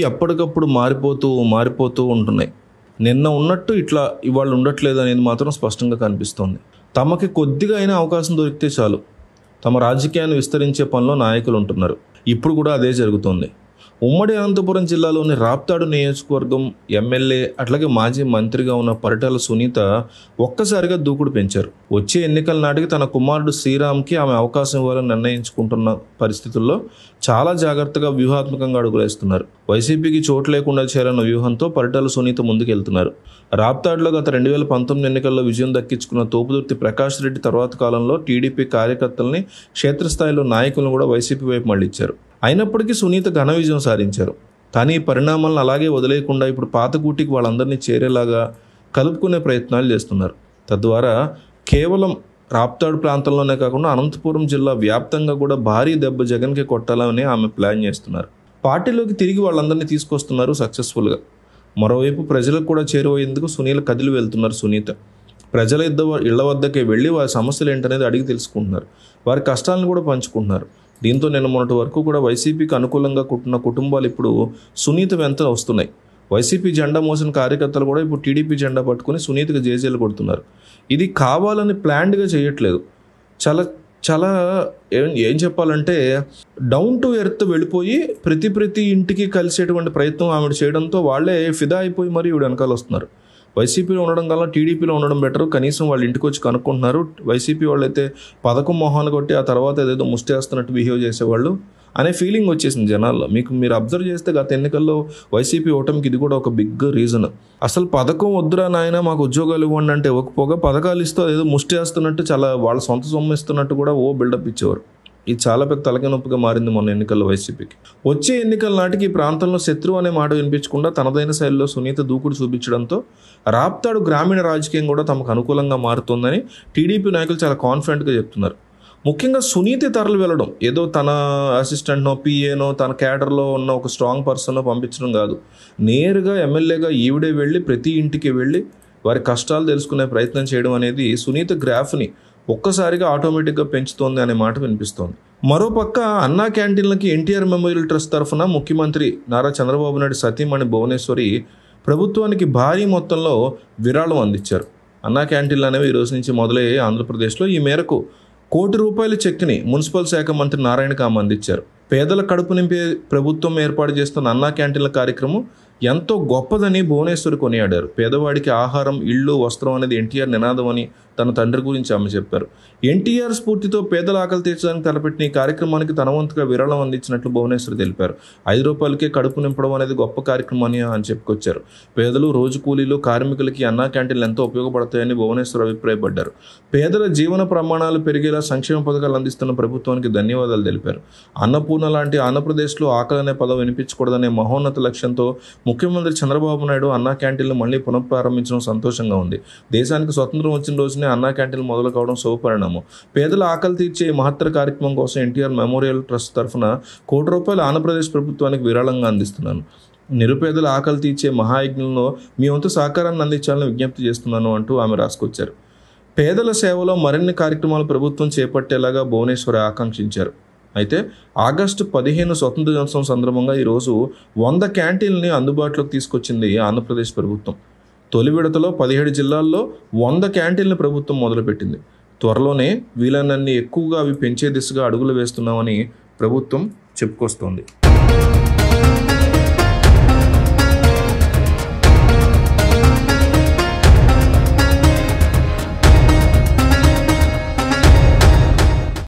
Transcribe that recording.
ఎప్పటికప్పుడు మారిపోతూ ఉంటున్నాయి. నిన్న ఉన్నట్టు ఇట్లా ఇవాళ ఉండట్లేదు అనేది మాత్రం స్పష్టంగా కనిపిస్తోంది. తమకి కొద్దిగా అయినా అవకాశం దొరికితే చాలు తమ రాజకీయాన్ని విస్తరించే పనిలో నాయకులు ఉంటున్నారు. ఇప్పుడు కూడా అదే జరుగుతోంది. ఉమ్మడి అనంతపురం జిల్లాలోని రాప్తాడు నియోజకవర్గం ఎమ్మెల్యే అట్లాగే మాజీ మంత్రిగా ఉన్న పరిటాల సునీత ఒక్కసారిగా దూకుడు పెంచారు. వచ్చే ఎన్నికల నాటికి తన కుమారుడు శ్రీరామ్కి ఆమె అవకాశం ఇవ్వాలని నిర్ణయించుకుంటున్న పరిస్థితుల్లో చాలా జాగ్రత్తగా వ్యూహాత్మకంగా అడుగులేస్తున్నారు. వైసీపీకి చోటు లేకుండా చేయాలన్న వ్యూహంతో పరిటాల సునీత ముందుకెళ్తున్నారు. రాప్తాడులో గత 2019 ఎన్నికల్లో విజయం దక్కించుకున్న తోపుదుర్తి ప్రకాష్ రెడ్డి తర్వాత కాలంలో టీడీపీ కార్యకర్తల్ని, క్షేత్రస్థాయిలో నాయకులను కూడా వైసీపీ వైపు మళ్లించారు. అయినప్పటికీ సునీత ఘన విజయం సాధించారు. కానీ ఈ పరిణామాలను అలాగే వదిలేయకుండా ఇప్పుడు పాతకూటికి వాళ్ళందరినీ చేరేలాగా కలుపుకునే ప్రయత్నాలు చేస్తున్నారు. తద్వారా కేవలం రాప్తాడు ప్రాంతంలోనే కాకుండా అనంతపురం జిల్లా వ్యాప్తంగా కూడా భారీ దెబ్బ జగన్కి కొట్టాలని ఆమె ప్లాన్ చేస్తున్నారు. పార్టీలోకి తిరిగి వాళ్ళందరినీ తీసుకొస్తున్నారు సక్సెస్ఫుల్గా. మరోవైపు ప్రజలకు కూడా చేరువయ్యేందుకు కదిలి వెళ్తున్నారు సునీత. ప్రజల ఇళ్ల వద్దకే వెళ్ళి వారి సమస్యలు ఏంటనేది అడిగి తెలుసుకుంటున్నారు. వారి కష్టాలను కూడా పంచుకుంటున్నారు. దీంతో నిన్న మొన్నటి వరకు కూడా వైసీపీకి అనుకూలంగా కుట్టిన కుటుంబాలు ఇప్పుడు సునీత వెంట వస్తున్నాయి. వైసీపీ జెండా మోసిన కార్యకర్తలు కూడా ఇప్పుడు టీడీపీ జెండా పట్టుకుని సునీతకు జేజేలు కొడుతున్నారు. ఇది కావాలని ప్లాన్డ్గా చేయట్లేదు. చాలా ఏం చెప్పాలంటే డౌన్ టు ఎర్త్ వెళ్ళిపోయి ప్రతి ఇంటికి కలిసేటువంటి ప్రయత్నం ఆవిడ చేయడంతో వాళ్ళే ఫిదా అయిపోయి మరి ఈవిడ వెనకాల వస్తున్నారు. వైసీపీలో ఉండడం కన్నా టీడీపీలో ఉండడం బెటర్, కనీసం వాళ్ళ ఇంటికి వచ్చి కనుక్కుంటున్నారు. వైసీపీ వాళ్ళు అయితే పథకం మొహాన్ని కొట్టి ఆ తర్వాత ఏదేదో ముష్టేస్తున్నట్టు బిహేవ్ చేసేవాళ్ళు అనే ఫీలింగ్ వచ్చేసింది జనాల్లో. మీరు అబ్జర్వ్ చేస్తే గత ఎన్నికల్లో వైసీపీ ఓటమికి ఇది కూడా ఒక బిగ్ రీజన్. అసలు పథకం వద్దురా నాయన మాకు ఉద్యోగాలు ఇవ్వండి అంటే ఇవ్వకపోగా పథకాలు ఇస్తూ ఏదో ముష్టేస్తున్నట్టు చాలా వాళ్ళ సొంత సొమ్ము ఇస్తున్నట్టు కూడా బిల్డప్ ఇచ్చేవారు. ఇది చాలా పెద్ద తలకాయ నొప్పిగా మారింది మొన్న ఎన్నికల్లో వైసీపీకి. వచ్చే ఎన్నికల నాటికి ఈ ప్రాంతంలో శత్రువు అనే మాట వినిపించకుండా తనదైన శైలిలో సునీత దూకుడు చూపించడంతో రాప్తాడు గ్రామీణ రాజకీయం కూడా తమకు అనుకూలంగా మారుతోందని టీడీపీ నాయకులు చాలా కాన్ఫిడెంట్గా చెప్తున్నారు. ముఖ్యంగా సునీత తరలి వెళ్ళడం ఏదో తన అసిస్టెంట్నో, పిఏనో, తన క్యాడర్లో ఉన్న ఒక స్ట్రాంగ్ పర్సన్నో పంపించడం కాదు. నేరుగా ఎమ్మెల్యేగా ఈవిడే వెళ్ళి ప్రతి ఇంటికి వెళ్ళి వారి కష్టాలు తెలుసుకునే ప్రయత్నం చేయడం అనేది సునీత గ్రాఫ్ని ఒక్కసారిగా ఆటోమేటిక్గా పెంచుతోంది అనే మాట వినిపిస్తోంది. మరోపక్క అన్నా క్యాంటీన్లకి ఎన్టీఆర్ మెమోరియల్ ట్రస్ట్ తరఫున ముఖ్యమంత్రి నారా చంద్రబాబు నాయుడు సతీమణి భువనేశ్వరి ప్రభుత్వానికి భారీ మొత్తంలో విరాళం అందించారు. అన్నా క్యాంటీన్లు అనేవి ఈ రోజు నుంచి మొదలయ్యాయి ఆంధ్రప్రదేశ్లో. ఈ మేరకు ₹1 కోటి చెక్ని మున్సిపల్ శాఖ మంత్రి నారాయణకి ఆమె అందించారు. పేదల కడుపు నింపే ప్రభుత్వం ఏర్పాటు చేస్తున్న అన్నా క్యాంటీన్ల కార్యక్రమం ఎంతో గొప్పదని భువనేశ్వరి కొనియాడారు. పేదవాడికి ఆహారం, ఇళ్ళు, వస్త్రం అనేది ఎన్టీఆర్ నినాదం అని తన తండ్రి గురించి ఆమె చెప్పారు. ఎన్టీఆర్ స్ఫూర్తితో పేదల ఆకలి తీర్చడానికి తలపెట్టిన ఈ కార్యక్రమానికి తన వంతుగా విరాళం అందించినట్లు భువనేశ్వరి తెలిపారు. ₹5 కడుపు నింపడం అనేది గొప్ప కార్యక్రమం అని చెప్పుకొచ్చారు. పేదలు, రోజు కూలీలు, కార్మికులకి అన్నా క్యాంటీన్లు ఎంతో ఉపయోగపడతాయని భువనేశ్వరి అభిప్రాయపడ్డారు. పేదల జీవన ప్రమాణాలు పెరిగేలా సంక్షేమ పథకాలు అందిస్తున్న ప్రభుత్వానికి ధన్యవాదాలు తెలిపారు. అన్నపూర్ణ లాంటి ఆంధ్రప్రదేశ్లో ఆకలి అనే పదం వినిపించకూడదనే మహోన్నత లక్ష్యంతో ముఖ్యమంత్రి చంద్రబాబు నాయుడు అన్నా క్యాంటీన్లు మళ్లీ పునఃప్రారంభించడం సంతోషంగా ఉంది. దేశానికి స్వతంత్రం వచ్చిన రోజునే అన్నా క్యాంటీన్లు మొదలు కావడం శుభపరిణామం. పేదల ఆకలి తీర్చే మహత్తర కార్యక్రమం కోసం ఎన్టీఆర్ మెమోరియల్ ట్రస్ట్ తరఫున ₹1 ఆంధ్రప్రదేశ్ ప్రభుత్వానికి విరాళంగా అందిస్తున్నాను. నిరుపేదల ఆకలి తీర్చే మహాయజ్ఞంలో మీ వంతు సహకారాన్ని అందించాలని విజ్ఞప్తి చేస్తున్నాను అంటూ ఆమె రాసుకొచ్చారు. పేదల సేవలో మరిన్ని కార్యక్రమాలు ప్రభుత్వం చేపట్టేలాగా భువనేశ్వరి ఆకాంక్షించారు. అయితే ఆగస్టు 15 స్వతంత్ర దినోత్సవం సందర్భంగా ఈరోజు 100 క్యాంటీన్లని అందుబాటులోకి తీసుకొచ్చింది ఆంధ్రప్రదేశ్ ప్రభుత్వం. తొలి విడతలో 17 జిల్లాల్లో 100 క్యాంటీన్ల ప్రభుత్వం మొదలుపెట్టింది. త్వరలోనే వీలైనన్ని ఎక్కువగా అవి పెంచే దిశగా అడుగులు వేస్తున్నామని ప్రభుత్వం చెప్పుకొస్తోంది.